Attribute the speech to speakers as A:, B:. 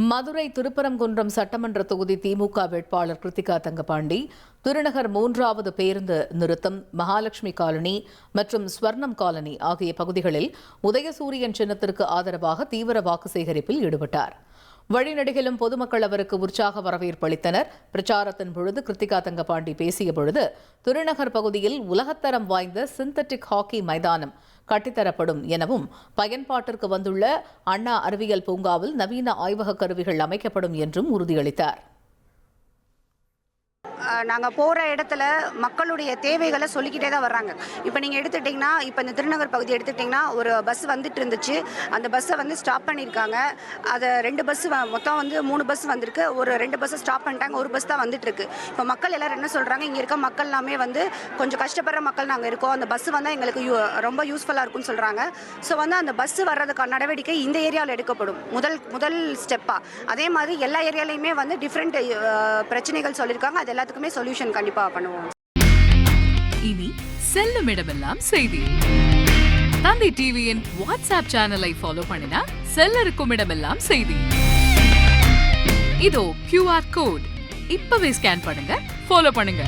A: மதுரை திருப்பரங்குன்றம் சட்டமன்ற தொகுதி திமுக வேட்பாளர் கிருத்திகா தங்கபாண்டி திருநகர் 3வது பேருந்து நிறுத்தம், மகாலட்சுமி காலனி மற்றும் ஸ்வர்ணம் காலனி ஆகிய பகுதிகளில் உதயசூரியன் சின்னத்திற்கு ஆதரவாக தீவிர வாக்கு சேகரிப்பில் ஈடுபட்டார். வழிநெடுகிலும் பொதுமக்கள் அவருக்கு உற்சாக வரவேற்பு அளித்தனர். பிரச்சாரத்தின் பொழுது கிருத்திகா தங்கபாண்டி பேசிய பொழுது, திருநகர் பகுதியில் உலகத்தரம் வாய்ந்த சிந்தட்டிக் ஹாக்கி மைதானம் கட்டித்தரப்படும் எனவும், பயன்பாட்டிற்கு வந்துள்ள அண்ணா அறிவியல் பூங்காவில் நவீன ஆய்வக கருவிகள் அமைக்கப்படும் என்றும் உறுதியளித்தார்.
B: நாங்கள் போகிற இடத்துல மக்களுடைய தேவைகளை சொல்லிக்கிட்டே தான் வர்றாங்க. இப்போ நீங்கள் எடுத்துட்டிங்கன்னா, இப்போ இந்த திருநகர் பகுதி எடுத்துட்டிங்கன்னா, ஒரு பஸ் வந்துட்டு இருந்துச்சு. அந்த பஸ்ஸை ஸ்டாப் பண்ணியிருக்காங்க. அதை 2 பஸ் மொத்தம் 3 பஸ் வந்திருக்கு. ஒரு 2 பஸ்ஸை ஸ்டாப் பண்ணிட்டாங்க. ஒரு பஸ் தான் வந்துட்டுருக்கு. இப்போ மக்கள் எல்லோரும் என்ன சொல்கிறாங்க, இங்கே இருக்க மக்கள் எல்லாமே கொஞ்சம் கஷ்டப்படுற மக்கள் நாங்கள் இருக்கோம், அந்த பஸ் வந்தால் எங்களுக்கு ரொம்ப யூஸ்ஃபுல்லாக இருக்கும்னு சொல்கிறாங்க. ஸோ அந்த பஸ் வர்றதுக்கான நடவடிக்கை இந்த ஏரியாவில் எடுக்கப்படும், முதல் ஸ்டெப்பாக. அதே மாதிரி எல்லா ஏரியாலையுமே டிஃப்ரெண்ட் பிரச்சனைகள் சொல்லியிருக்காங்க. அது எல்லாத்துக்குமே சொல்யூஷன் கண்டிப்பா பண்ணுவோம்.
C: இனி செல்லும் இடமெல்லாம் செய்தி. தந்தி டிவியின் வாட்ஸ்அப் சேனலை ஃபாலோ பண்ணினா செல்ல இருக்கும் இடமெல்லாம் செய்தி. இதோ QR கோட், இப்பவே ஸ்கேன் பண்ணுங்க, ஃபாலோ பண்ணுங்க.